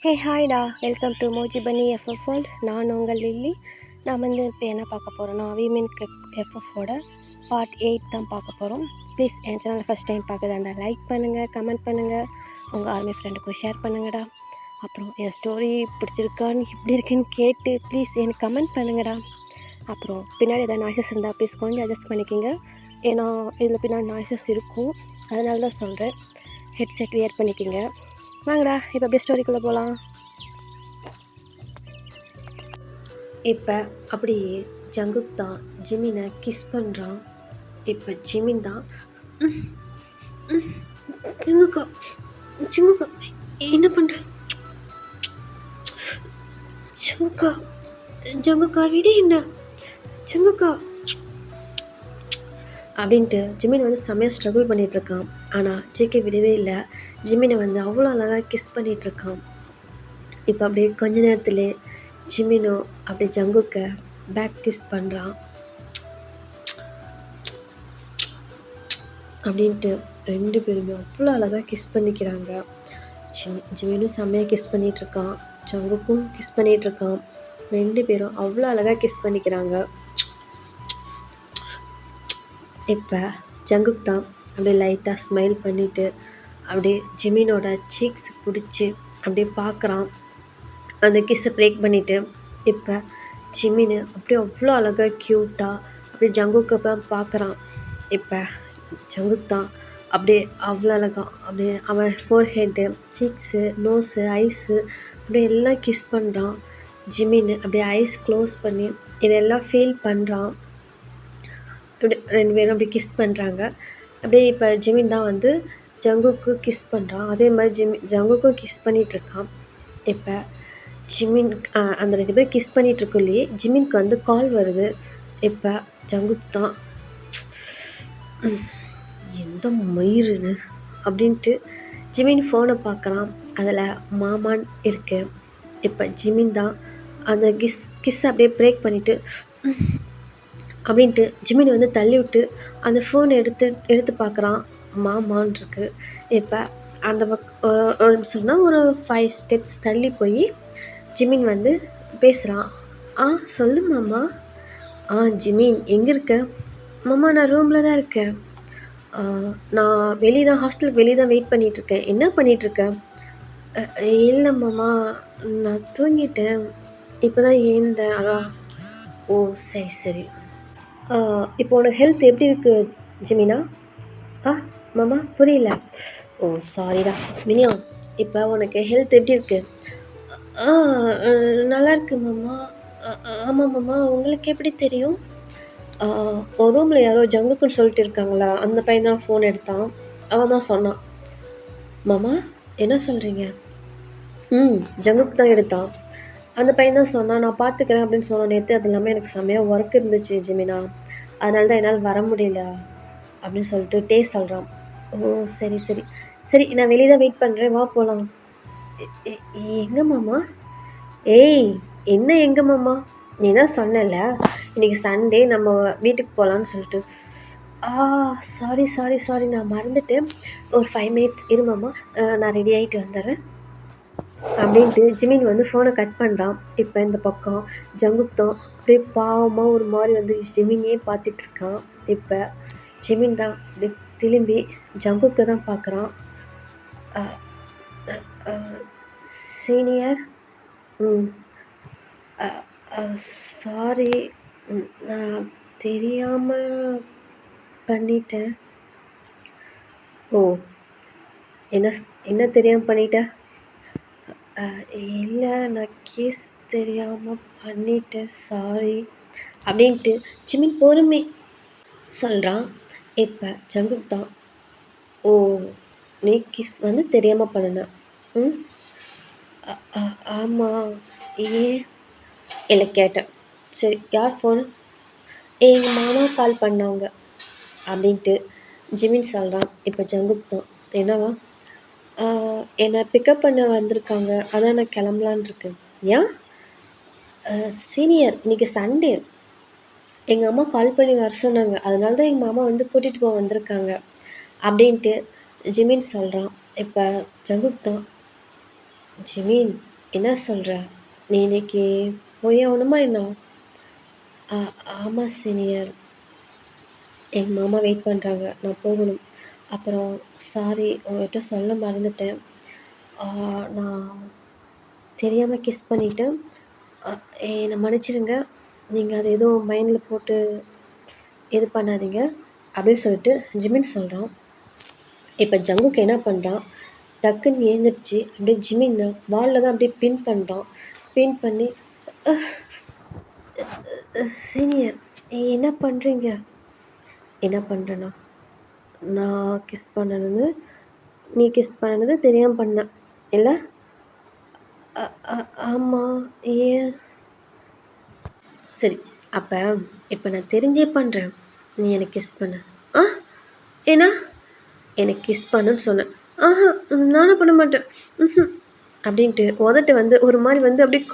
Hey ஹாய்டா, welcome to Moj பன்னி FF world. நான் உங்கள் லில்லி. நான் வந்து இப்போ என்ன பார்க்க போகிறோன்னா, விமென் எஃப்எஃப்போட பார்ட் 8 தான் பார்க்க போகிறோம். ப்ளீஸ் என் சேனல் ஃபஸ்ட் டைம் பார்க்குதாண்டா லைக் பண்ணுங்கள், கமெண்ட் பண்ணுங்கள், உங்கள் ஆர்மி ஃப்ரெண்டுக்கும் ஷேர் பண்ணுங்கடா. அப்புறம் என் ஸ்டோரி பிடிச்சிருக்கான்னு எப்படி இருக்குன்னு கேட்டு ப்ளீஸ் எனக்கு கமெண்ட் பண்ணுங்கடா. அப்புறம் பின்னாடி எதாவது நாய்ஸஸ் இருந்தால் ப்ளீஸ் கொஞ்சம் அட்ஜஸ்ட் பண்ணிக்கோங்க. ஏன்னா இதில் பின்னாடி நாய்ஸஸ் இருக்கும், அதனால தான் சொல்கிறேன். ஹெட்செட் வியர் பண்ணிக்கோங்க. வாங்கடா, இப்போ அப்படியே ஸ்டோரிக்குள்ளே போகலாம். இப்போ அப்படியே ஜங்குக் தான் ஜிமினை கிஸ் பண்ணுறான். இப்போ ஜிமின் தான் ஜங்குக்கா ஜங்குக்கா என்ன பண்ணுற, ஜங்குக்கா ஜங்குக்கா விட என்ன ஜங்குக்கா அப்படின்ட்டு ஜிமின் வந்து செம்மையாக ஸ்ட்ரகிள் பண்ணிகிட்ருக்கான். ஆனால் ஜேகே விடவே இல்லை. ஜிமினை வந்து அவ்வளோ அழகாக கிஸ் பண்ணிகிட்ருக்கான். இப்போ அப்படியே கொஞ்ச நேரத்துலேயே ஜிமினும் அப்படியே ஜங்குக்கை பேக் கிஸ் பண்ணுறான். அப்படின்ட்டு ரெண்டு பேருமே அவ்வளோ அழகாக கிஸ் பண்ணிக்கிறாங்க. ஜிமினும் செம்மையாக கிஸ் பண்ணிகிட்ருக்கான், ஜங்குக்கும் கிஸ் பண்ணிகிட்ருக்கான். ரெண்டு பேரும் அவ்வளோ அழகாக கிஸ் பண்ணிக்கிறாங்க. இப்போ ஜங்குக் தான் அப்படியே லைட்டாக ஸ்மைல் பண்ணிவிட்டு அப்படியே ஜிமினோட சீக்ஸ் பிடிச்சி அப்படியே பார்க்குறான். அந்த கிஸ்ஸை பிரேக் பண்ணிவிட்டு இப்போ ஜிமின் அப்படியே அவ்வளோ அழகாக க்யூட்டாக அப்படியே ஜங்குக்கை தான் பார்க்குறான். இப்போ ஜங்குக் தான் அப்படியே அவ்வளோ அழகாக அப்படியே அவன் ஃபோர்ஹெட்டு, சீக்ஸு, நோஸு, ஐஸு அப்படியே எல்லாம் கிஸ் பண்ணுறான். ஜிமின் அப்படியே ஐஸ் க்ளோஸ் பண்ணி இதெல்லாம் ஃபீல் பண்ணுறான். அப்படி ரெண்டு பேரும் அப்படி கிஸ் பண்ணுறாங்க. அப்படியே இப்போ ஜிமின் தான் வந்து ஜங்குக்கு கிஸ் பண்ணுறான். அதே மாதிரி ஜங்குக்கும் கிஸ் பண்ணிகிட்ருக்கான். இப்போ ஜிமின் அந்த ரெண்டு பேரும் கிஸ் பண்ணிகிட்ருக்குள்ளேயே ஜிமின்க்கு வந்து கால் வருது. இப்போ ஜங்குக் தான் எந்த மயிர் இது அப்படின்ட்டு ஜிமின் ஃபோனை பார்க்குறான். அதில் மாமான் இருக்குது. இப்போ ஜிமின் தான் அந்த கிஸ் அப்படியே பிரேக் பண்ணிவிட்டு அப்படின்ட்டு ஜிமின் வந்து தள்ளி விட்டு அந்த ஃபோனை எடுத்து பார்க்குறான். மாமான் இருக்குது. இப்போ அந்த ஒரு சொன்னால் ஒரு 5 ஸ்டெப்ஸ் தள்ளி போய் ஜிமின் வந்து பேசுகிறான். சொல்லு மாமா. ஜிமின் எங்கே இருக்க? மாமா நான் ரூமில் தான் இருக்கேன். நான் வெளியே தான் ஹாஸ்டலுக்கு வெளியே தான் வெயிட் பண்ணிகிட்ருக்கேன். என்ன பண்ணிகிட்ருக்கேன்? இல்லை மாமா, நான் தூங்கிட்டேன், இப்போ தான் ஏந்தேன். ஓ சரி சரி. இப்போ உனக்கு ஹெல்த் எப்படி இருக்குது ஜிமினா? மாமா புரியல. ஓ சாரிடா மினியா. இப்போ உனக்கு ஹெல்த் எப்படி இருக்குது? நல்லா இருக்கு மாமா. ஆமாம் மாமா, உங்களுக்கு எப்படி தெரியும்? ஒரு ரூமில் யாரோ ஜங்குக்குன்னு சொல்லிட்டு இருக்காங்களா, அந்த பையன் தான் ஃபோன் எடுத்தான். அவன் தான் சொன்னான். மாமா என்ன சொல்கிறீங்க? ஜங்குக்கு தான் எடுத்தான். அந்த பையன் தான் சொன்னான், நான் பார்த்துக்கிறேன் அப்படின்னு சொன்னான் நேற்று. அது இல்லாமல் எனக்கு செம்மையாக ஒர்க் இருந்துச்சு ஜிமினா, அதனால தான் என்னால் வர முடியல அப்படின்னு சொல்லிட்டு சொல்கிறான். ஓ சரி சரி சரி, நான் வெளியே தான் வெயிட் பண்ணுறேன், வா போகலாம். எங்கே மாமா? ஏய் என்ன எங்கே மாமா? நீ தான் சொன்னல இன்றைக்கி சண்டே நம்ம வீட்டுக்கு போகலான்னு சொல்லிட்டு. சாரி சாரி சாரி, நான் மறந்துட்டேன். ஒரு 5 மினிட்ஸ் இரு மாமா, நான் ரெடி ஆகிட்டு வந்துடுறேன் அப்படின்ட்டு ஜிமின் வந்து ஃபோனை கட் பண்ணுறான். இப்போ இந்த பக்கம் ஜங்குக் தான் அப்படியே பாவமாக ஒரு மாதிரி வந்து ஜிமினே பார்த்துட்ருக்கான். இப்போ ஜிமின் தான் அப்படியே திரும்பி ஜங்குக்கை தான் பார்க்குறான். சீனியர், சாரி, நான் தெரியாமல் பண்ணிட்டேன். ஓ என்ன தெரியாமல் பண்ணிட்டேன்? இல்லை, நான் கேஸ் தெரியாமல் பண்ணிட்டேன், சாரி அப்படின்ட்டு ஜிமின் பொறுமை சொல்கிறான். இப்போ ஜங்குக் தான், ஓ நீ கிஸ் வந்து தெரியாமல் பண்ணின? ஆமாம். ஏன்? இல்லை கேட்டேன். சரி யார் ஃபோன்? எங்கள் மாமா கால் பண்ணாங்க அப்படின்ட்டு ஜிமின் சொல்கிறான். இப்போ ஜங்குக் தான், என்னவா? என்னை பிக்கப் பண்ண வந்திருக்காங்க, அதான் நான் கிளம்பலான் இருக்கேன். ஏன்? சீனியர் இன்றைக்கி சண்டே, எங்கள் அம்மா கால் பண்ணி வர சொன்னாங்க, அதனால தான் எங்கள் மாமா வந்து கூட்டிகிட்டு போக வந்திருக்காங்க அப்படின்ட்டு ஜிமின் சொல்கிறான். இப்போ ஜங்குக் தான், ஜிமின் என்ன சொல்கிற? நீ இன்னைக்கு போய் ஆகணுமா என்ன? ஆ ஆமாம் சீனியர். எங்கள் மாமா வெயிட் பண்ணுறாங்க, நான் போகணும். அப்புறம் சாரி, உங்கள்கிட்ட சொல்ல மறந்துட்டேன். நான் தெரியாமல் கிஸ் பண்ணிவிட்டேன். அ என்னை மன்னிச்சிடுங்க. நீங்கள் அதை எதுவும் மைண்டில் போட்டு இது பண்ணாதீங்க அப்படின்னு சொல்லிட்டு ஜிமின் சொல்கிறான். இப்போ ஜங்குக்கு என்ன பண்ணுறான், டக்குன்னு ஏந்திரிச்சு அப்படியே ஜிமின் வாலில் தான் அப்படியே பின் பண்ணுறான். பின் பண்ணி சீனியர் என்ன பண்ணுறீங்க? என்ன பண்ணுறேன்னா, நான் கிஸ் பண்ணது நீ கிஸ் பண்ணது தெரியாமல் பண்ணேன் இல்லை? ஆமாம். ஏன்? சரி, அப்போ இப்போ நான் தெரிஞ்சே பண்ணுறேன். நீ எனக்கு கிஸ் பண்ண. ஆ ஏன்னா எனக்கு கிஸ் பண்ணுன்னு சொன்னேன். ஆஹா, நானும் பண்ண மாட்டேன். அப்படின்ட்டு உதட்ட வந்து ஒரு மாதிரி வந்து அப்படியே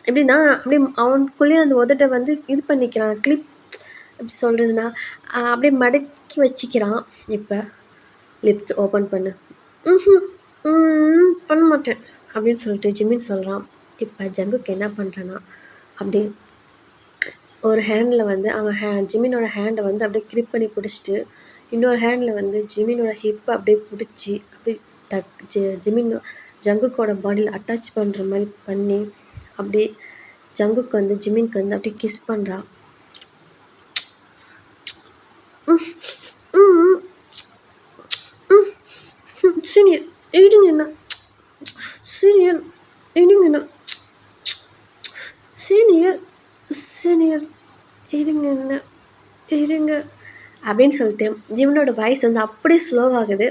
எப்படின்னா அப்படியே அவனுக்குள்ளேயே அந்த உதட்ட வந்து இது பண்ணிக்கிறான், கிளிப் எப்படி சொல்கிறதுனா அப்படியே மடக்கி வச்சுக்கிறான். இப்போ லிப்ஸ் ஓப்பன் பண்ணு. பண்ண மாட்டேன் அப்படின்னு சொல்லிட்டு ஜிமின் சொல்கிறான். இப்போ ஜங்குக்கு என்ன பண்ணுறான்னா, அப்படியே ஒரு ஹேண்டில் வந்து அவன் ஜிமினோட ஹேண்டை வந்து அப்படியே கிரிப் பண்ணி பிடிச்சிட்டு, இன்னொரு ஹேண்டில் வந்து ஜிமினோட ஹிப்பை அப்படியே பிடிச்சி அப்படியே ஜிமின் ஜங்குக்கோட பாடியில் அட்டாச் பண்ணுற மாதிரி பண்ணி அப்படியே ஜங்குக்கு வந்து ஜிமின்க்கு வந்து அப்படியே கிஸ் பண்ணுறான். சீனியர் இடுங்க என்ன, சீனியர் இடுங்க என்ன, சீனியர் சீனியர் இருங்க என்ன இருங்க அப்படின்னு சொல்லிட்டு ஜிமினோட வாய்ஸ் வந்து அப்படியே ஸ்லோவாகுது.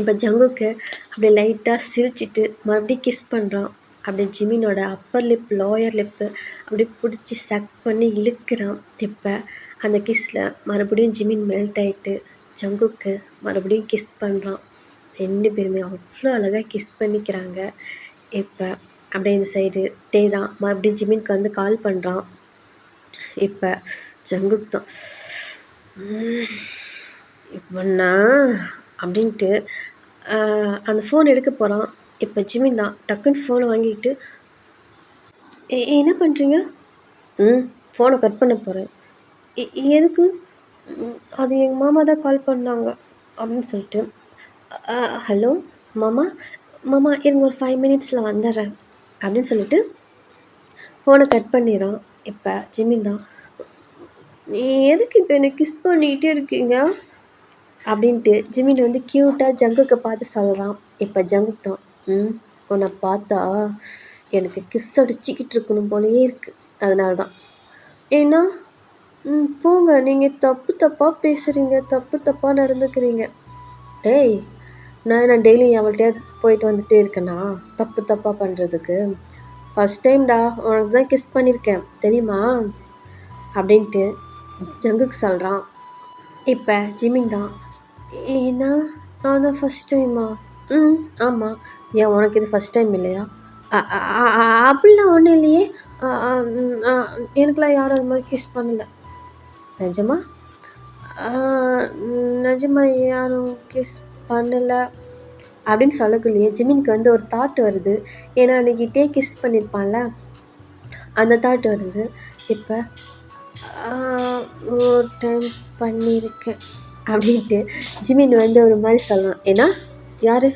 இப்போ ஜங்குக்கு அப்படியே லைட்டாக சிரிச்சிட்டு மறுபடியும் கிஸ் பண்ணுறான். அப்படியே ஜிமினோட அப்பர் லிப் லோயர் லிப்பு அப்படியே பிடிச்சி சக் பண்ணி இழுக்கிறான். இப்போ அந்த கிஸ்ஸில் மறுபடியும் ஜிமின் மெல்ட் ஆகிட்டு ஜங்குக்கு மறுபடியும் கிஸ் பண்ணுறான். 2 பேருமே அவ்வளோ அழகாக கிஸ் பண்ணிக்கிறாங்க. இப்போ அப்படியே இந்த சைடு டே தான் மறுபடியும் ஜிமின்க்கு வந்து கால் பண்ணுறான். இப்போ ஜங்குக் தான் இவண்ணா அப்படின்ட்டு அந்த ஃபோன் எடுக்க போகிறான். இப்போ ஜிமின் தான் டக்குன்னு ஃபோனை வாங்கிட்டு என்ன பண்ணுறீங்க? ஃபோனை கட் பண்ண போகிறேன். எதுக்கு? அது எங்கள் மாமா தான் கால் பண்ணாங்க அப்படின்னு சொல்லிட்டு ஹலோ மாமா, மாமா இருங்க ஒரு 5 மினிட்ஸில் வந்துடுறேன் அப்படின்னு சொல்லிட்டு ஃபோனை கட் பண்ணிடுறான். இப்போ ஜிமின் தான் நீ எதுக்கு இப்போ என்னை கிஸ் பண்ணிகிட்டே இருக்கீங்க அப்படின்ட்டு ஜிமின் வந்து க்யூட்டாக ஜங்குக்கு பார்த்து சொல்கிறான். இப்போ ஜங்குக்கு தான் உன்னை பார்த்தா எனக்கு கிஸ் அடிச்சிக்கிட்டு இருக்கணும் போலயே இருக்குது, அதனால தான். ஏன்னா போங்க, நீங்கள் தப்பாக பேசுகிறீங்க, தப்பாக நடந்துக்கிறீங்க. ஏய், நான் என்ன டெய்லி அவள்கிட்ட போயிட்டு வந்துட்டே இருக்கேனா தப்பாக பண்ணுறதுக்கு? ஃபஸ்ட் டைம்டா உனக்கு தான் கிஸ் பண்ணியிருக்கேன் தெரியுமா அப்படின்ட்டு ஜங்குக்கு சொல்கிறான். இப்போ ஜிமின் தான் ஏன்னா நான் தான் ஃபஸ்ட் டைமா? ஆமாம். ஏன் உனக்கு இது ஃபஸ்ட் டைம் இல்லையா? அப்படிலாம் ஒன்றும் இல்லையே, எனக்குலாம் யாரும் அது மாதிரி கிஸ் பண்ணலை. நிஜமா? நிஜமா யாரும் கிஸ் பண்ணலை அப்படின்னு சொல்லக்குள்ளேயே ஜிமினுக்கு வந்து ஒரு தாட் வருது. ஏன்னா அன்றைக்கி டே கிஸ் பண்ணியிருப்பான்ல, அந்த தாட் வருது. இப்போ ஒரு டைம் பண்ணியிருக்கேன் அப்படின்ட்டு ஜிமின் வந்து ஒரு மாதிரி சொல்லலாம். ஏன்னா யார்?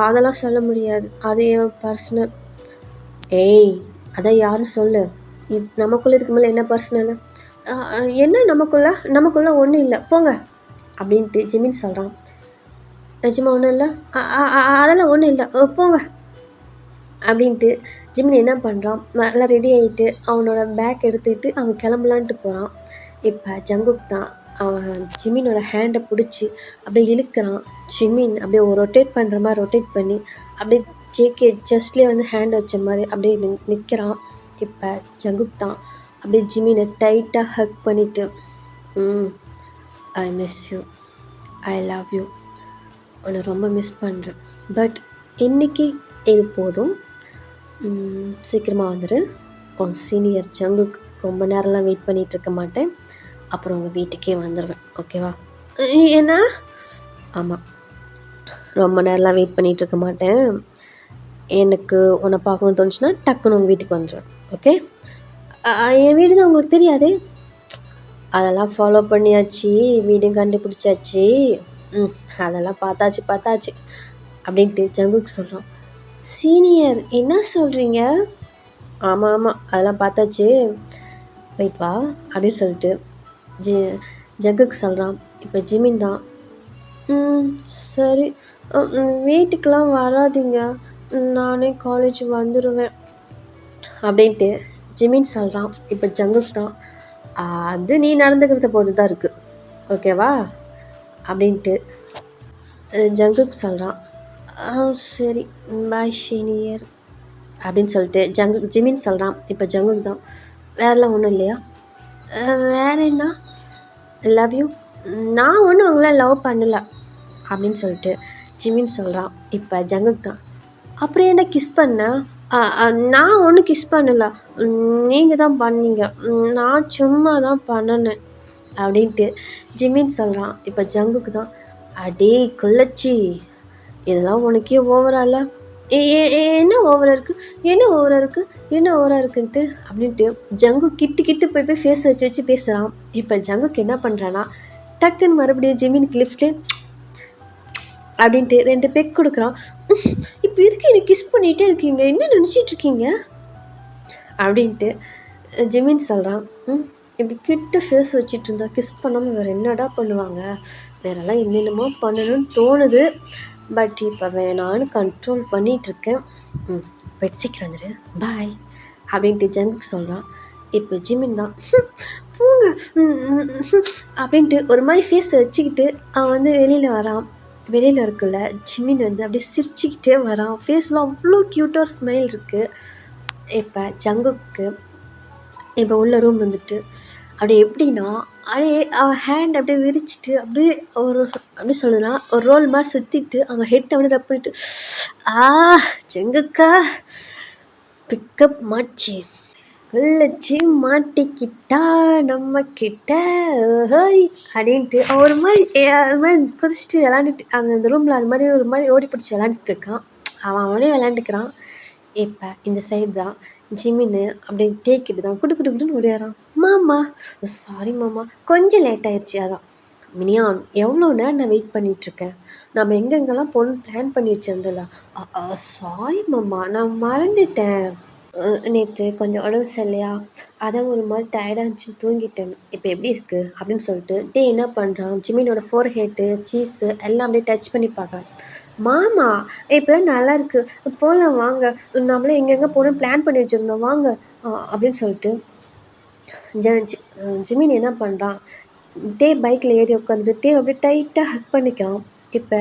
அதெல்லாம் சொல்ல முடியாது, அது என் பர்சனல். ஏய், அதான் யாரும் சொல்லு, நமக்குள்ளே இதுக்கு மேலே என்ன பர்சனல்? என்ன நமக்குள்ளே ஒன்றும் இல்லை போங்க அப்படின்ட்டு ஜிமின் சொல்கிறான். நிஜமா ஒன்றும் இல்லை? அதெல்லாம் ஒன்றும் இல்லை போங்க அப்படின்ட்டு ஜிமின் என்ன பண்ணுறான், நல்லா ரெடி ஆகிட்டு அவனோட பேக் எடுத்துக்கிட்டு அவன் கிளம்பலான்ட்டு போகிறான். இப்போ ஜங்குக் தான் அவன் ஜிமினோட ஹேண்டை பிடிச்சி அப்படியே இழுக்கிறான். ஜிமின் அப்படியே ரொட்டேட் பண்ணுற மாதிரி ரொட்டேட் பண்ணி அப்படியே ஜேகே ஜஸ்ட்லேயே வந்து ஹேண்ட் வச்ச மாதிரி அப்படியே நிற்கிறான். இப்போ ஜங்குக் தான் அப்படியே ஜிமினை டைட்டாக ஹக் பண்ணிவிட்டு ஐ miss you, I love you, உன்னை ரொம்ப மிஸ் பண்ணுறேன், பட் இன்றைக்கி இது போதும், சீக்கிரமாக வந்துடு, உன் சீனியர் ஜங்குக் ரொம்ப நேரம்லாம் வெயிட் பண்ணிகிட்டு இருக்க மாட்டேன், அப்புறம் உங்கள் வீட்டுக்கே வந்துடுவேன், ஓகேவா? ஏன்னா ஆமாம், ரொம்ப நேரம்லாம் வெயிட் பண்ணிகிட்டு இருக்க மாட்டேன், எனக்கு உன்னை பார்க்கணுன்னு தோணுச்சுன்னா டக்குன்னு உங்கள் வீட்டுக்கு வந்துடுவேன். ஓகே? என் வீடு தான் உங்களுக்கு தெரியாதே. அதெல்லாம் ஃபாலோ பண்ணியாச்சு, வீடும் கண்டுபிடிச்சாச்சு. ம் அதெல்லாம் பார்த்தாச்சு அப்படின்ட்டு ஜங்குக்கு சொல்கிறான். சீனியர் என்ன சொல்கிறீங்க? ஆமாம் அதெல்லாம் பார்த்தாச்சு, வெயிட் வா அப்படின்னு சொல்லிட்டு ஜி ஜங்குக்கு சொல்கிறான். இப்போ ஜிமின் தான், சரி வீட்டுக்கெலாம் வராதீங்க, நானே காலேஜ் வந்துடுவேன் அப்படின்ட்டு ஜிமின் சொல்கிறான். இப்போ ஜங்குக்கு தான், அது நீ நடந்துக்கிறத பொறுத்து தான் இருக்குது, ஓகேவா அப்படின்ட்டு ஜங்குக்கு சொல்கிறான். சரி பாய் சீனியர் அப்படின்னு சொல்லிட்டு ஜிமின் சொல்கிறான். இப்போ ஜங்குக்கு தான், வேறெல்லாம் ஒன்றும் இல்லையா? வேற என்ன, லவ் யூ, நான் ஒன்றும் உங்களை லவ் பண்ணலை அப்படின்னு சொல்லிட்டு ஜிமின் சொல்கிறான். இப்போ ஜங்குக்கு தான், அப்புறம் என்ன கிஸ் பண்ண? நான் ஒன்றும் கிஸ் பண்ணலை, நீங்கள் தான் பண்ணீங்க, நான் சும்மா தான் பண்ணினேன் அப்படின்ட்டு ஜிமின் சொல்கிறான். இப்போ ஜங்குக்கு தான், அடே கொள்ளச்சி, இதெல்லாம் உனக்கே ஓவரால, என்ன ஓவராக இருக்குன்ட்டு அப்படின்ட்டு ஜங்கு கிட்டு போய் ஃபேஸ் வச்சு பேசுகிறான். இப்போ ஜங்குக்கு என்ன பண்ணுறான்னா, டக்குன்னு மறுபடியும் ஜிமினுக்கு லிஃப்ட்டு அப்படின்ட்டு 2 பெக் கொடுக்குறான். இப்போ எதுக்கு எனக்கு கிஸ் பண்ணிகிட்டே இருக்கீங்க, என்ன நினச்சிட்டு இருக்கீங்க அப்படின்ட்டு ஜிமின் சொல்கிறான். இப்படி கிட்ட ஃபேஸ் வச்சுட்டு இருந்தா கிஸ் பண்ணாமல் வேறு என்னடா பண்ணுவாங்க, வேறெல்லாம் என்னென்னமோ பண்ணணும்னு தோணுது, பட் இப்போ வேணான்னு கண்ட்ரோல் பண்ணிகிட்ருக்கேன், போய்ட்டு சீக்கிரம் வந்துடு, பாய் அப்படின்ட்டு ஜங்குக்கு சொல்கிறான். இப்போ ஜிமின் தான், போங்க அப்படின்ட்டு ஒரு மாதிரி ஃபேஸை வச்சுக்கிட்டு அவன் வந்து வெளியில் வரான். வெளியில் இருக்குல்ல ஜிமின் வந்து அப்படியே சிரிச்சுக்கிட்டே வரான், ஃபேஸில் அவ்வளோ க்யூட்டாக ஸ்மைல் இருக்குது. இப்போ ஜங்குக்கு இப்போ உள்ள ரூம் வந்துட்டு அப்படியே எப்படின்னா, அப்படியே அவன் ஹேண்ட் அப்படியே விரிச்சிட்டு அப்படியே அப்படி சொல்லுதுன்னா ஒரு ரோல் மாதிரி சுற்றிட்டு அவன் ஹெட் அப்படியே ரப் பண்ணிட்டு, ஜங்குக்கா பிக்கப் மாட்சி உள்ளச்சி மாட்டிக்கிட்டா நம்ம கிட்ட அப்படின்ட்டு ஒரு மாதிரி அது மாதிரி குதிச்சுட்டு விளாண்டுட்டு அந்த ரூமில் அது மாதிரி ஒரு மாதிரி ஓடி பிடிச்சி விளாண்டுட்டு இருக்கான். அவனே விளாண்டுக்கிறான். இப்போ இந்த சைடு தான் ஜிமின்னு அப்படியே டேக்கிட்டு தான் குடுன்னு ஓடியாரான். மாமா சாரி மாமா, கொஞ்சம் லேட் ஆயிடுச்சு, அதான். மினியான் எவ்வளோ நேரம் நான் வெயிட் பண்ணிகிட்ருக்கேன், நம்ம எங்கெங்கெல்லாம் போகணுன்னு பிளான் பண்ணி வச்சுருந்தல. சாரி மாமா, நான் மறந்துட்டேன், நேற்று கொஞ்சம் உடம்பு சரியில்லையா, அதான் ஒரு மாதிரி டயர்டாக இருந்துச்சு, தூங்கிட்டேன். இப்போ எப்படி இருக்குது அப்படின்னு சொல்லிட்டு என்ன பண்ணுறான், ஜிமினோட ஃபோர்ஹெட்டு சீஸு எல்லாம் அப்படியே டச் பண்ணி பார்க்குறான். மாமா இப்போலாம் நல்லா இருக்குது, போகலாம் வாங்க, நம்மளே எங்கெங்கே போகணும்னு பிளான் பண்ணி வச்சுருந்தோம் வாங்க அப்படின்னு சொல்லிட்டு ஜிமின் என்ன பண்ணுறான், பைக்கில் ஏறி உட்காந்துட்டு அப்படியே டைட்டாக ஹக் பண்ணிக்கிறான். இப்போ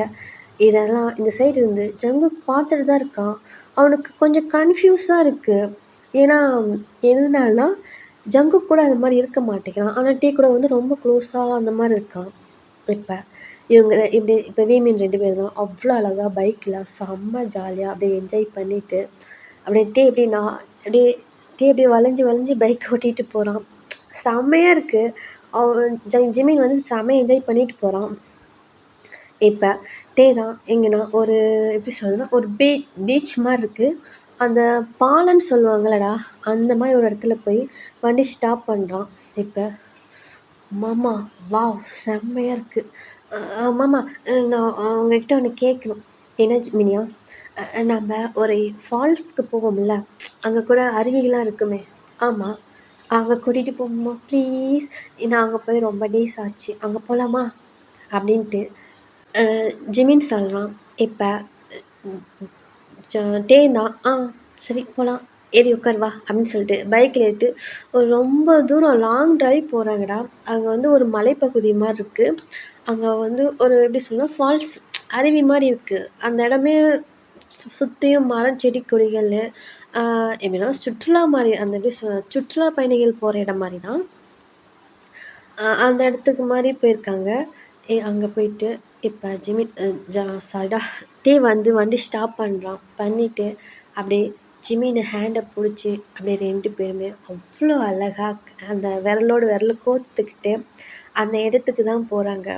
இதெல்லாம் இந்த சைடு இருந்து ஜங்கு பார்த்துட்டு தான் இருக்கான். அவனுக்கு கொஞ்சம் கன்ஃபியூஸாக இருக்குது. ஏன்னா எதனாலனா ஜங்கு கூட அது மாதிரி இருக்க மாட்டேங்கிறான், ஆனால் கூட வந்து ரொம்ப க்ளோஸாக அந்த மாதிரி இருக்கான். இப்போ இவங்க இப்படி இப்போ வீமின் 2 பேர் தான் அவ்வளோ அழகாக பைக்கில் செம்ம ஜாலியாக அப்படியே என்ஜாய் பண்ணிவிட்டு அப்படியே எப்படின்னா அப்படியே வளைஞ்சி பைக் ஓட்டிகிட்டு போகிறான். செம்மையாக இருக்குது. அவன் ஜிமின் வந்து செம்மையாக என்ஜாய் பண்ணிட்டு போகிறான். இப்போ தான் எங்கன்னா ஒரு எப்படி சொல்கிறதுனா ஒரு பீச் மாதிரி இருக்குது. அந்த பாலம்னு சொல்லுவாங்கல்லடா, அந்த மாதிரி ஒரு இடத்துல போய் வண்டி ஸ்டாப் பண்ணுறான். இப்போ மாமா வாவ் செம்மையாக இருக்குது, மாமா நான் உங்ககிட்ட ஒன்று கேட்கணும். என்ன மினியா, நம்ம ஒரு ஃபால்ஸ்க்கு போவோம்ல, அங்கே கூட அருவிகளாக இருக்குமே. ஆமாம், அங்கே கூட்டிகிட்டு போகணுமா ப்ளீஸ், நான் அங்கே போய் ரொம்ப டேஸ் ஆச்சு, அங்கே போகலாமா அப்படின்ட்டு ஜிமின் சொல்கிறான். இப்போ தான் சரி போகலாம், ஏறி உட்கார் வா அப்படின்னு சொல்லிட்டு பைக்கில் ஏறிட்டு ஒரு ரொம்ப தூரம் லாங் ட்ரைவ் போகிறாங்கடா. அங்கே வந்து ஒரு மலைப்பகுதி மாதிரி இருக்குது. அங்கே வந்து ஒரு எப்படி சொல்லணும் ஃபால்ஸ் அருவி மாதிரி இருக்குது. அந்த இடமே சுற்றியும் மரம் செடி கொடிகள், எப்படின்னா சுற்றுலா மாதிரி, அந்த எப்படி சுற்றுலா பயணிகள் போகிற இடம் மாதிரி தான். அந்த இடத்துக்கு மாதிரி போயிருக்காங்க. அங்கே போயிட்டு இப்போ ஜிமின் சாரிடா வந்து வண்டி ஸ்டாப் பண்ணுறான். பண்ணிவிட்டு அப்படியே ஜிமின் ஹேண்டை பிடிச்சி அப்படியே 2 பேருமே அவ்வளோ அழகாக அந்த விரல் கோர்த்துக்கிட்டு அந்த இடத்துக்கு தான் போகிறாங்க.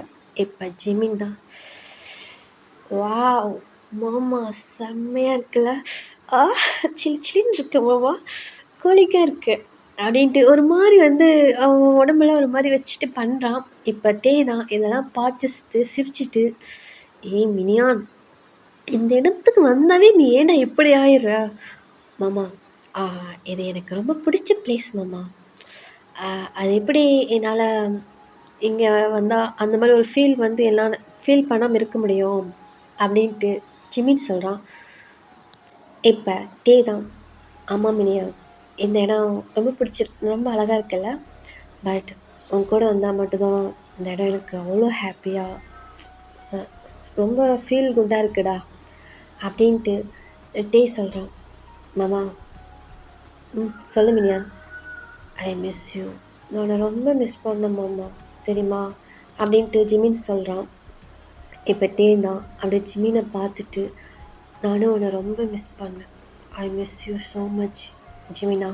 இப்போ ஜிமின் தான், வாவ் மாமா செம்மையாக இருக்குல்ல, ஆ சில்லு சில்லுன்னு இருக்கு மாமா. கூலிங்கா இருக்கு. அப்படின்ட்டு ஒரு மாரி வந்து அவன் உடம்பெல்லாம் ஒரு மாரி வச்சுட்டு பண்றான். இப்ப டே தான் இதெல்லாம் பார்த்து சிரிச்சுட்டு, "ஏய் மினியான், இந்த இடத்துக்கு வந்தாவே நீ ஏன்டா இப்படி ஆயிடுற?" "மாமா, ஆ இது எனக்கு ரொம்ப பிடிச்ச பிளேஸ் மாமா. அ அது எப்படி என்னால இங்க வந்தா அந்த மாரி ஒரு ஃபீல் வந்து என்னால ஃபீல் பண்ணாம இருக்க முடியும்?" அப்படின்ட்டு ஜிமின் சொல்றான். இப்ப டே தான். "ஆமா மினியா, இந்த இடம் ரொம்ப ரொம்ப அழகா இருக்குல்ல? பட் உன் கூட வந்தா மட்டும் தான் இந்த இடம் எனக்கு அவ்வளோ ஹேப்பியா ச ரொம்ப ஃபீல் குட்டா இருக்குடா." அப்படின்ட்டு டே சொல்கிறான். "மாமா." சொல்லு மினியா." "ஐ மிஸ் யூ. நான் உன்னை ரொம்ப மிஸ் பண்ணேன் மாமா, தெரியுமா?" அப்படின்ட்டு ஜிமின் சொல்கிறான். இப்போ டே தான் அப்படியே ஜிமினை பார்த்துட்டு, "நானும் உன்னை ரொம்ப மிஸ் பண்ணேன். I miss you so much ஜிமினா."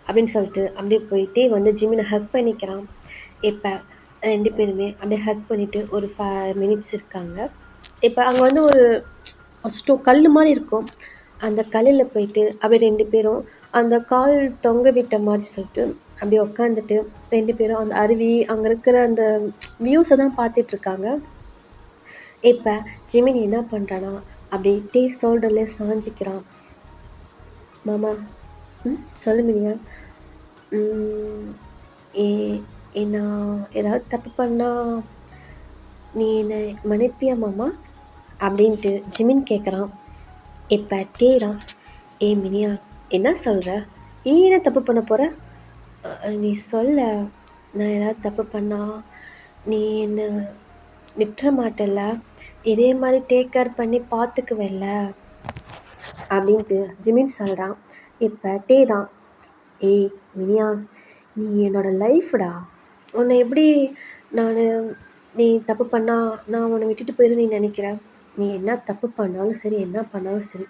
அப்படின்னு சொல்லிட்டு அப்படியே போயிட்டே வந்து ஜிமினை ஹக் பண்ணிக்கிறான். இப்போ 2 பேருமே அப்படியே ஹக் பண்ணிட்டு ஒரு 5 மினிட்ஸ் இருக்காங்க. இப்போ அங்கே வந்து ஒரு கல் மாதிரி இருக்கும். அந்த கல்லில் போயிட்டு அப்படியே 2 பேரும் அந்த கால் தொங்க விட்ட மாதிரி சொல்லிட்டு அப்படியே உட்காந்துட்டு 2 பேரும் அந்த அருவி அங்கே இருக்கிற அந்த வியூஸை தான் பார்த்துட்ருக்காங்க. இப்போ ஜிமினி என்ன பண்ணுறான்னா அப்படியே டே ஷோல்டர்லேயே சாஞ்சிக்கிறான். "மாமா." சொல்லு மினியா." ம், ஏ நான் ஏதாவது தப்பு பண்ணா நீ என்னை மன்னிப்பியா மாமா?" அப்படின்ட்டு ஜிமின் கேட்குறான். இப்போ டே தான். "ஏ மினியா, என்ன சொல்கிற? நீ என்ன தப்பு பண்ண போகிற? நீ சொல்ல. நான் ஏதாவது தப்பு பண்ணா நீ என்ன விட்டுற மாட்டல்ல? இதே மாதிரி டேக் கேர் பண்ணி பார்த்துக்குவல்ல?" அப்படின்ட்டு ஜிமின் சொல்கிறான். இப்போ டே தான். "ஏய் மினியா, நீ என்னோட லைஃப்டா. உன்னை எப்படி நான் நீ தப்பு பண்ணா நான் உன்னை விட்டுட்டு போயிடுன்னு நீ நினைக்கிற? நீ என்ன தப்பு பண்ணாலும் சரி, என்ன பண்ணாலும் சரி,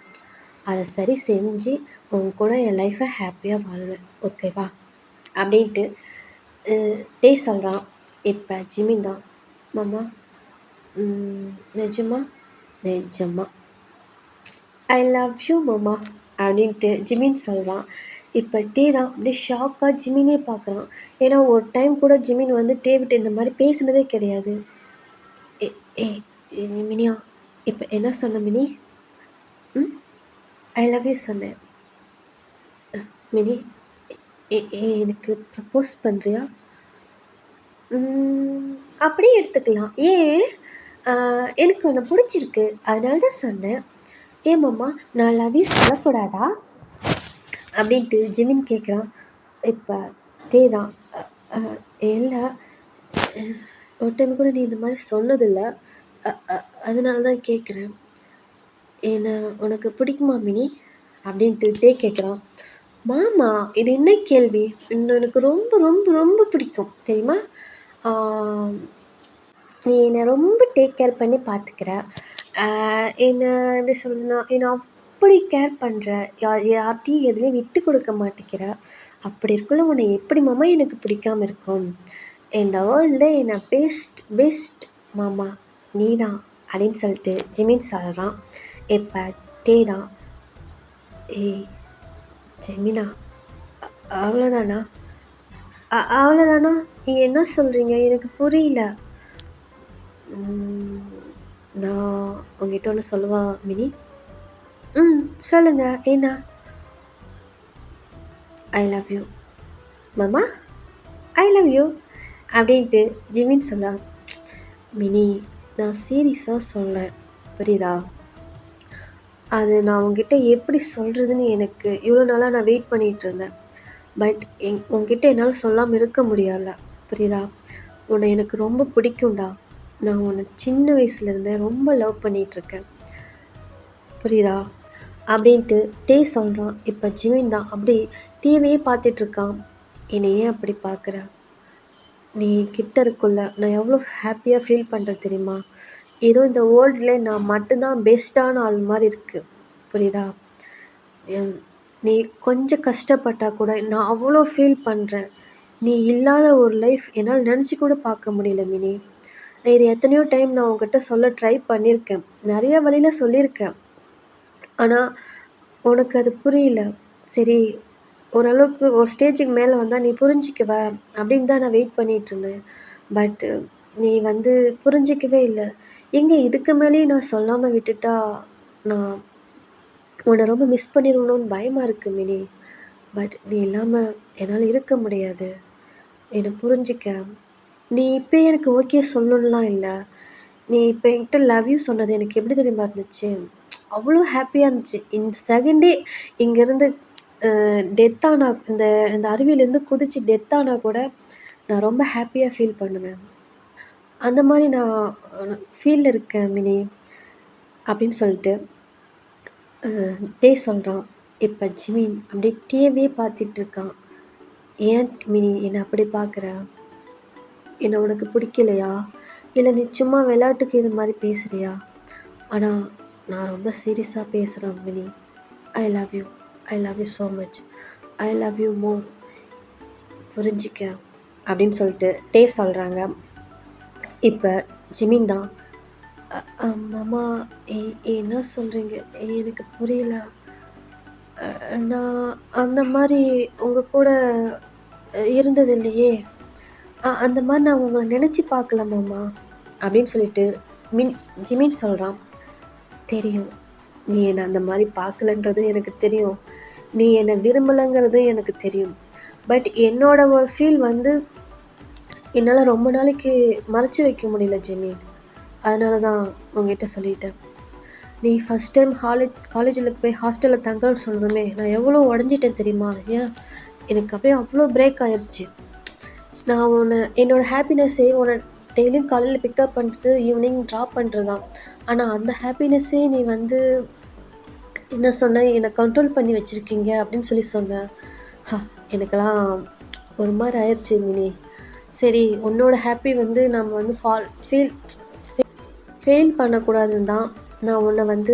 அதை சரி செஞ்சு உன் கூட என் லைஃப்பை ஹாப்பியாக வாழ்வேன். ஓகேவா?" அப்படின்ட்டு டே சொல்கிறான். இப்போ ஜிமின் தான். "மாமா, நிஜமா நிஜமா ஐ லவ் யூ மாமா." அப்படின்ட்டு ஜிமின் சொல்கிறான். இப்போ டே தான் அப்படியே ஷாக்காக ஜிமினே பார்க்குறான். ஏன்னா ஒரு டைம் கூட ஜிமின் வந்து டே விட்டு இந்த மாதிரி பேசினதே கிடையாது. "ஏ ஏ மினியா, இப்போ என்ன சொன்ன மினி?" ஐ லவ் யூ சொன்னேன். மினி, எனக்கு ப்ரப்போஸ் பண்ணுறியா?" அப்படியே எடுத்துக்கலாம். ஏன்? எனக்கு உன்னை பிடிச்சிருக்கு, அதனால தான் சொன்னேன். "ஏன் மாமா, நான் லவ் யூ சொல்லக்கூடாதா?" அப்படின்ட்டு ஜிமின் கேட்குறான். இப்போ டே தான். இல்லை, ஒரு டைம் கூட நீ இந்த மாதிரி சொன்னதில்ல, அதனால தான் கேட்குறேன். என்ன உனக்கு பிடிக்குமா மினி?" அப்படின்ட்டு டே கேட்குறான். "மாமா, இது என்ன கேள்வி? இன்னும் எனக்கு ரொம்ப ரொம்ப ரொம்ப பிடிக்கும் தெரியுமா? நீ என்னை ரொம்ப டேக் கேர் பண்ணி பார்த்துக்கிற. என்னை எப்படி சொல்கிறதுன்னா, என்னை அப்படி கேர் பண்ணுற. யார்கிட்டையும் எதுலேயும் விட்டு கொடுக்க மாட்டேங்கிற. அப்படி இருக்குள்ள உன்னை எப்படி மாமா எனக்கு பிடிக்காம இருக்கும்? இந்த வேர்ல்டில் என்னை பெஸ்ட் மாமா நீ தான்." அப்படின்னு சொல்லிட்டு ஜிமின் சொல்கிறான். இப்போ டே தான். "ஏய் ஜெமினா, அவ்வளோதானா? அவ்வளோதானா? நீ என்ன சொல்கிறீங்க? எனக்கு புரியல." நான் உங்ககிட்ட ஒன்று சொல்லவா மினி?" சொல்லுங்க. என்ன?" ஐ லவ் யூ மாமா, ஐ லவ் யூ." அப்படின்ட்டு ஜிமின் சொல்கிறான். "மினி, நான் சீரியஸாக சொல்கிறேன், புரியுதா? அது நான் உங்ககிட்ட எப்படி சொல்கிறதுன்னு எனக்கு இவ்வளோ நாளாக நான் வெயிட் பண்ணிகிட்டு இருந்தேன். பட் உங்ககிட்ட என்னால் சொல்லாமல் இருக்க முடியல, புரியுதா? உன்னை எனக்கு ரொம்ப பிடிக்கும்டா. நான் உன்னை சின்ன வயசுலேருந்தே ரொம்ப லவ் பண்ணிகிட்ருக்கேன், புரியுதா?" அப்படின்ட்டு டே சொல்கிறான். இப்போ ஜிமின் தான் அப்படி டிவியே பார்த்துட்ருக்கான். "என்னை ஏன் அப்படி பார்க்குற? நீ கிட்ட இருக்குள்ள நான் எவ்வளோ ஹாப்பியாக ஃபீல் பண்ணுறேன் தெரியுமா? ஏதோ இந்த வேர்ல்டில் நான் மட்டும்தான் பெஸ்ட்டான ஆள் மாதிரி இருக்குது, புரியுதா? நீ கொஞ்சம் கஷ்டப்பட்டால் கூட நான் அவ்வளோ ஃபீல் பண்ணுறேன். நீ இல்லாத ஒரு லைஃப் என்னால் நினச்சி கூட பார்க்க முடியல மினி. இது எத்தனையோ டைம் நான் உங்ககிட்ட சொல்ல ட்ரை பண்ணியிருக்கேன், நிறைய வழியில் சொல்லியிருக்கேன். ஆனால் உனக்கு அது புரியல. சரி, ஓரளவுக்கு ஒரு ஸ்டேஜுக்கு மேலே வந்தால் நீ புரிஞ்சிக்குவ அப்படின்னு தான் நான் வெயிட் பண்ணிகிட்ருந்தேன். பட்டு நீ வந்து புரிஞ்சிக்கவே இல்லை. இதுக்கு மேலேயும் நான் சொல்லாமல் விட்டுட்டா நான் உன்னை ரொம்ப மிஸ் பண்ணிடுவேனோன்னு பயமாக இருக்கு மினி. பட் நீ இல்லாமல் என்னால் இருக்க முடியாது. என்னை புரிஞ்சிக்க. நீ இப்போ எனக்கு ஓகே சொல்லணும்லாம் இல்லை. நீ இப்போ என்கிட்ட லவ் யூ சொன்னது எனக்கு எப்படி தெரியுமா இருந்துச்சு? அவ்வளோ ஹாப்பியாக இருந்துச்சு. இந்த செகண்டே இங்கேருந்து டெத் ஆனா இந்த இந்த அருவியிலேருந்து குதிச்சு டெத் ஆனால் கூட நான் ரொம்ப ஹாப்பியாக ஃபீல் பண்ணுவேன். அந்த மாதிரி நான் ஃபீலில் இருக்கேன் மினி அப்படின்னு சொல்லிட்டு டே சொல்கிறான். இப்போ ஜிமின் அப்படியே டேவே பார்த்துட்ருக்கான். ஏன் மினி என்னை அப்படி பார்க்குற? என்னை உனக்கு பிடிக்கலையா? இல்லை நீ சும்மா விளையாட்டுக்கு இது மாதிரி பேசுகிறியா? ஆனால் நான் ரொம்ப சீரியஸாக பேசுகிறேன் mini. I love you. I love you so much. I love you more. புரிஞ்சிக்க அப்படின்னு சொல்லிட்டு டே சொல்கிறாங்க. இப்போ ஜிமின் தான் மாமா என்ன சொல்கிறீங்க? எனக்கு புரியல. நான் அந்த மாதிரி உங்கள் கூட இருந்தது இல்லையே. அந்த மாதிரி நான் உங்களை நினச்சி பார்க்கல மாமா அப்படின்னு சொல்லிட்டு ஜிமின் சொல்கிறான். தெரியும், நீ என்னை அந்த மாதிரி பார்க்கலன்றது எனக்கு தெரியும். நீ என்னை விரும்பலைங்கிறது எனக்கு தெரியும். பட் என்னோட ஒரு ஃபீல் வந்து என்னால் ரொம்ப நாளைக்கு மறைச்சி வைக்க முடியல ஜிமின். அதனால தான் உங்ககிட்ட சொல்லிட்டேன். நீ ஃபஸ்ட் டைம் காலேஜில் போய் ஹாஸ்டலில் தங்கன்னு சொன்னதுமே நான் எவ்வளோ உடஞ்சிட்டேன் தெரியுமா? ஏன் எனக்கு அப்படியே அவ்வளோ பிரேக் ஆயிடுச்சு. நான் என்னோடய ஹாப்பினஸ்ஸே உன்னை டெய்லியும் காலையில் பிக்கப் பண்ணுறது, ஈவினிங் ட்ராப் பண்ணுறது தான். ஆனால் அந்த ஹாப்பினஸ்ஸே நீ வந்து என்ன சொன்ன, என்னை கண்ட்ரோல் பண்ணி வச்சுருக்கீங்க அப்படின்னு சொல்லி சொன்னேன். எனக்கெல்லாம் ஒரு மாதிரி ஆயிடுச்சு மினி. சரி, உன்னோட ஹாப்பி வந்து நம்ம வந்து ஃபெயில் பண்ணக்கூடாதுன்னு தான் நான் உன்னை வந்து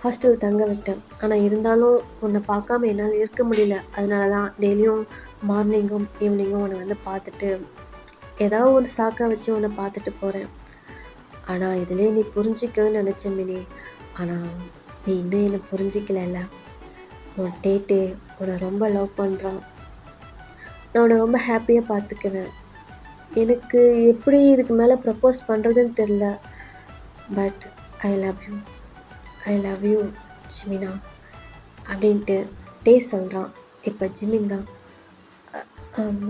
ஹாஸ்டலில் தங்க விட்டேன். ஆனால் இருந்தாலும் உன்னை பார்க்காம என்னால் இருக்க முடியல. அதனால தான் டெய்லியும் மார்னிங்கும் ஈவினிங்கும் உன்னை வந்து பார்த்துட்டு ஏதாவது ஒரு சாக்கா வச்சு உன்னை பார்த்துட்டு போகிறேன். ஆனால் இதிலே நீ புரிஞ்சிக்கணும்னு நினச்சேன் மினி. ஆனால் நீ இன்னும் என்னை புரிஞ்சிக்கல. உன் டேட்டே உன்னை ரொம்ப லவ் பண்ணுறான். நான் உன்னை ரொம்ப ஹாப்பியாக பார்த்துக்குவேன். எனக்கு எப்படி இதுக்கு மேலே ப்ரப்போஸ் பண்ணுறதுன்னு தெரில. But I love you. I love you ஜிமினா அப்படின்ட்டு டே சொல்கிறான். இப்போ ஜிமின் தான்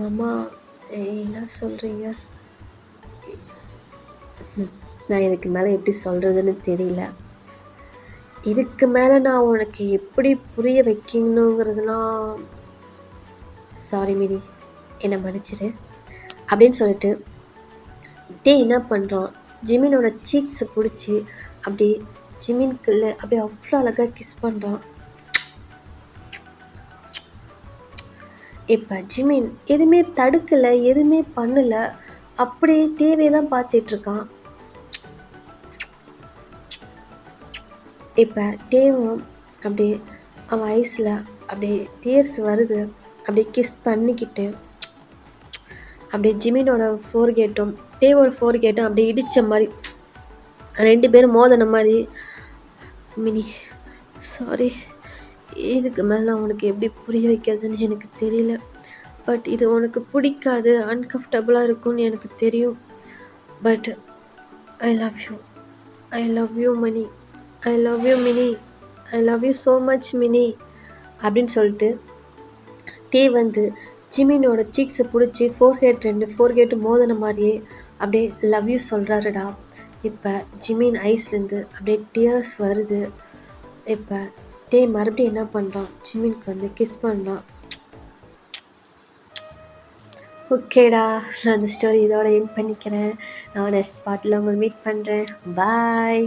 மாமா என்ன சொல்கிறீங்க? நான் இதுக்கு மேலே எப்படி சொல்கிறதுன்னு தெரியல. இதுக்கு மேலே நான் உனக்கு எப்படி புரிய வைக்கணுங்கிறதுலாம் சாரி மினி, என்னை மன்னிச்சிரு அப்படின்னு சொல்லிட்டு டே என்ன பண்ணுறான், ஜிமினோட சீக்ஸை பிடிச்சி அப்படி ஜிமின்குள்ள அப்படியே அவ்வளோ அழகாக கிஸ் பண்ணுறான். இப்போ ஜிமின் எதுவுமே தடுக்கலை, எதுவுமே பண்ணலை, அப்படியே டேவே தான் பார்த்துட்ருக்கான். இப்போ டேவும் அப்படியே அவன் ஐஸில் அப்படியே டியர்ஸ் வருது. அப்படியே கிஸ் பண்ணிக்கிட்டு அப்படியே ஜிமினோட ஃபோர்கேட்டும் டேவோட ஃபோர்கேட்டும் அப்படியே இடித்த மாதிரி 2 பேரும் மோதின மாதிரி. மினி சாரி, இதுக்கு மேலே நான் உனக்கு எப்படி புரிய வைக்கிறதுன்னு எனக்கு தெரியல. பட் இது உனக்கு பிடிக்காது, அன்கம்ஃபர்டபுளாக இருக்கும்னு எனக்கு தெரியும். But I love you. I love you Mani. I love you Mini. I love you so much Mini அப்படின்னு சொல்லிட்டு டே வந்து ஜிமினோட சீக்ஸை பிடிச்சி ஃபோர்கேட்டு மோதின மாதிரியே அப்படியே லவ் யூ சொல்கிறாருடா. இப்போ ஜிமின் ஐஸ்லேருந்து அப்படியே டியர்ஸ் வருது. இப்போ டே மறுபடியும் என்ன பண்ணுறான், ஜிமினுக்கு வந்து கிஸ் பண்ணுறான். ஓகேடா, நான் அந்த ஸ்டோரி இதோட எண்ட் பண்ணிக்கிறேன். நான் நெக்ஸ்ட் பார்ட்டில் உங்களை மீட் பண்ணுறேன். பாய்.